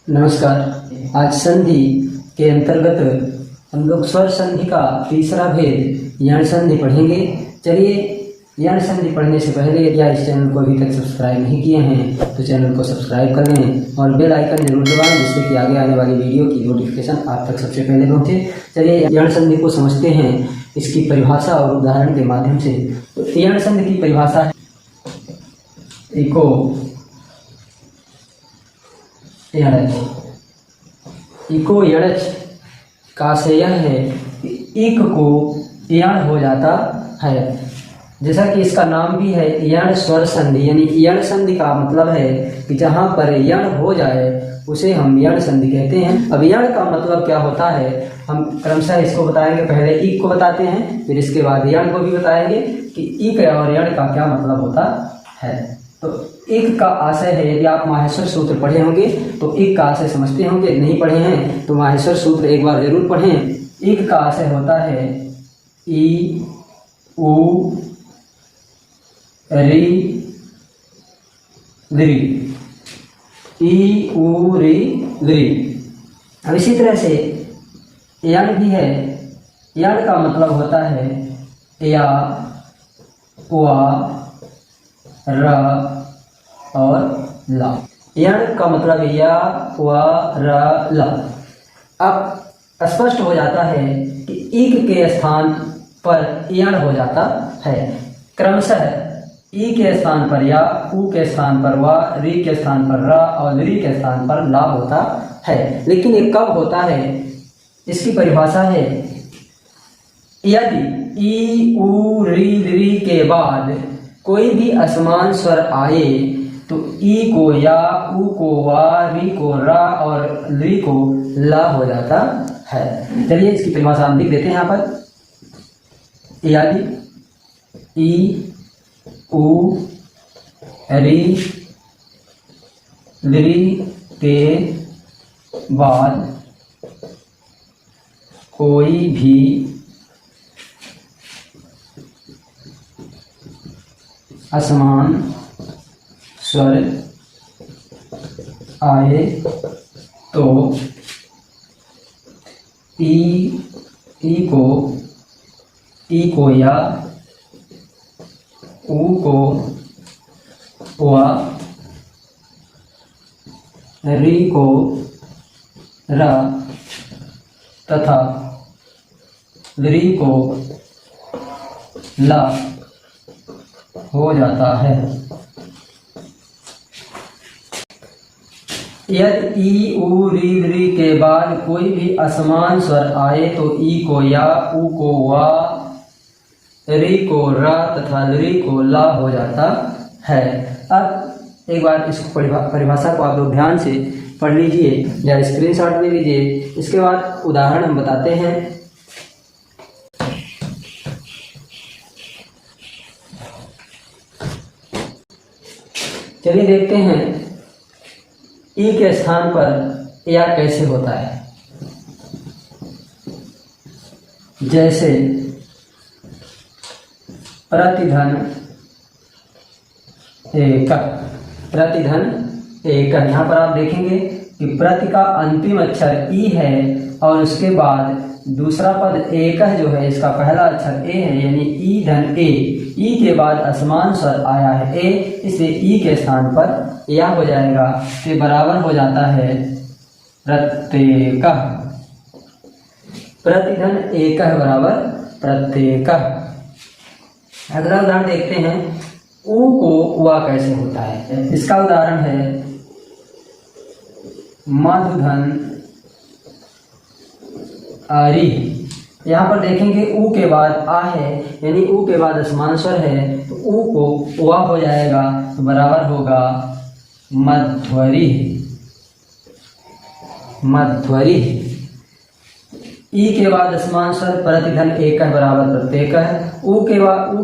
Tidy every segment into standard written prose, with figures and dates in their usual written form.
नमस्कार। आज संधि के अंतर्गत हम लोग स्वर संधि का तीसरा भेद यण संधि पढ़ेंगे। चलिए, यण संधि पढ़ने से पहले यदि इस चैनल को अभी तक सब्सक्राइब नहीं किए हैं तो चैनल को सब्सक्राइब कर लें और बेल आइकन जरूर दबाएं, जिससे कि आगे आने वाली वीडियो की नोटिफिकेशन आप तक सबसे पहले पहुंचे। चलिए, यण संधि को समझते हैं इसकी परिभाषा और उदाहरण के माध्यम से। तो यण संधि की परिभाषा है इको यणच। इको यणच का से यह है कि इक को यण हो जाता है, जैसा कि इसका नाम भी है यण स्वर संधि। यानी यण संधि का मतलब है कि जहाँ पर यण हो जाए उसे हम यण संधि कहते हैं। अब यण का मतलब क्या होता है हम क्रमशः इसको बताएंगे। पहले इक को बताते हैं, फिर इसके बाद यण को भी बताएंगे कि इक और यण का क्या मतलब होता है। तो इक का आशय है, यदि आप माहेश्वर सूत्र पढ़े होंगे तो इक का आशय समझते होंगे, नहीं पढ़े हैं तो माहेश्वर सूत्र एक बार जरूर पढ़ें। इक का आशय होता है ई उ री लृ, ई उ री लृ। अब इसी तरह से यण भी है। यण का मतलब होता है या, वा, र और ला। यण का मतलब या, वा, र, ला। अब स्पष्ट हो जाता है कि इक के स्थान पर यण हो जाता है। क्रमशः ई के स्थान पर या, उ के स्थान पर वा, री के स्थान पर र और लृ के स्थान पर ला होता है। लेकिन ये कब होता है, इसकी परिभाषा है यदि ई उ री लृ के बाद कोई भी असमान स्वर आए तो ई को या, उ को वा, री को रा और लृ को ला हो जाता है। चलिए इसकी परिभाषा हम लिख देते हैं यहाँ पर। यदि ई उ री लृ के बाद कोई भी असमान स्वर आए तो ई को या, उ को वा, री को रा तथा लृ को ला हो जाता है। यदि ई उ री लृ के बाद कोई भी असमान स्वर आए तो ई को या, उ को वा, री को रा तथा लृ को ला हो जाता है। अब एक बार इस परिभाषा को आप लोग ध्यान से पढ़ लीजिए या स्क्रीनशॉट ले लीजिए। इसके बाद उदाहरण हम बताते हैं। चलिए देखते हैं ई के स्थान पर या कैसे होता है। जैसे प्रतिधन एक, प्रतिधन एक। यहाँ पर आप देखेंगे कि प्रति का अंतिम अक्षर ई है और उसके बाद दूसरा पद एक जो है, इसका पहला अक्षर ए है, यानी ई धन ए। ई के बाद असमान स्वर आया है ए, इसलिए ई के स्थान पर या हो जाएगा। ये बराबर हो जाता है प्रत्येक। प्रतिधन एक बराबर प्रत्येक। अगला उदाहरण देखते हैं, उ को वा कैसे होता है। इसका उदाहरण है मधुधन अरि। यहाँ पर देखेंगे उ के बाद आ है, यानी उ के बाद असमान स्वर है तो उ को वा हो जाएगा, तो बराबर होगा मध्वरि। मध्वरि। ई के बाद असमान स्वर प्रतिधन एक बराबर प्रत्येक है। उ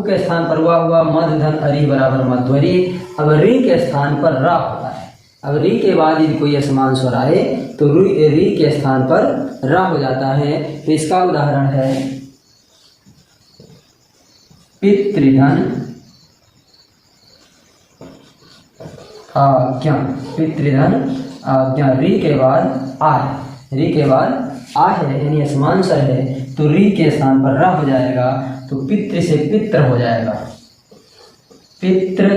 के स्थान पर वा हुआ, मधुधन अरि बराबर मध्वरि। अब री के स्थान पर रा होता है। अब री के बाद यदि कोई असमान स्वर आए तो री के स्थान पर रा हो जाता है। तो इसका उदाहरण है पितृधन आज्ञा। पितृधन आज्ञा, री के बाद आ है, री के बाद आ है यानी असमान स्वर है, तो री के स्थान पर र हो जाएगा, तो पितृ से पित्र हो जाएगा। पितृ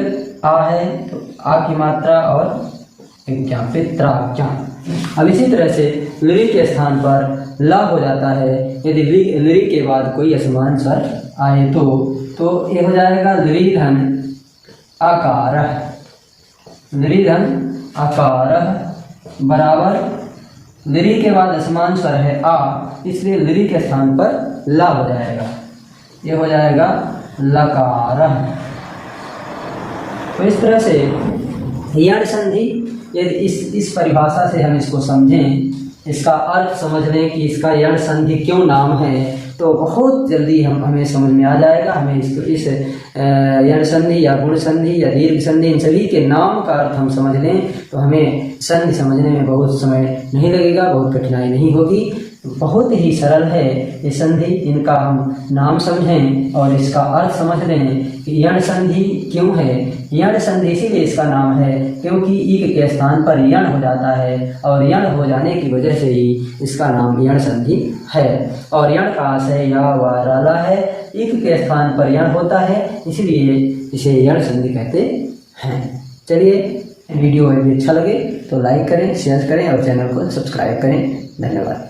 आ है तो आ की मात्रा और क्या, पित्राज्ञा। अब इसी तरह से लृ के स्थान पर ला हो जाता है, यदि लृ के बाद कोई असमान स्वर आए तो ये हो जाएगा लृधन आकार, लृधन आकार बराबर लृ के बाद असमान स्वर है आ, इसलिए लृ के स्थान पर ला हो जाएगा, ये हो जाएगा लकार। तो इस तरह से यण संधि, यदि इस परिभाषा से हम इसको समझें, इसका अर्थ समझ लें कि इसका यण संधि क्यों नाम है, तो बहुत जल्दी हमें समझ में आ जाएगा। हमें इस यण संधि या गुण संधि या दीर्घ संधि, इन सभी के नाम का अर्थ हम समझ लें तो हमें संधि समझने में बहुत समय नहीं लगेगा, बहुत कठिनाई नहीं होगी। बहुत ही सरल है ये संधि, इनका हम नाम समझें और इसका अर्थ समझ लें कि यण संधि क्यों है। यण संधि इसीलिए इसका नाम है क्योंकि ईक के स्थान पर यण हो जाता है, और यण हो जाने की वजह से ही इसका नाम यण संधि है। और यण का आशय या व राला है, ईक के स्थान पर यण होता है, इसलिए इसे यण संधि कहते हैं। चलिए, वीडियो यदि अच्छा लगे तो लाइक करें, शेयर करें और चैनल को सब्सक्राइब करें। धन्यवाद।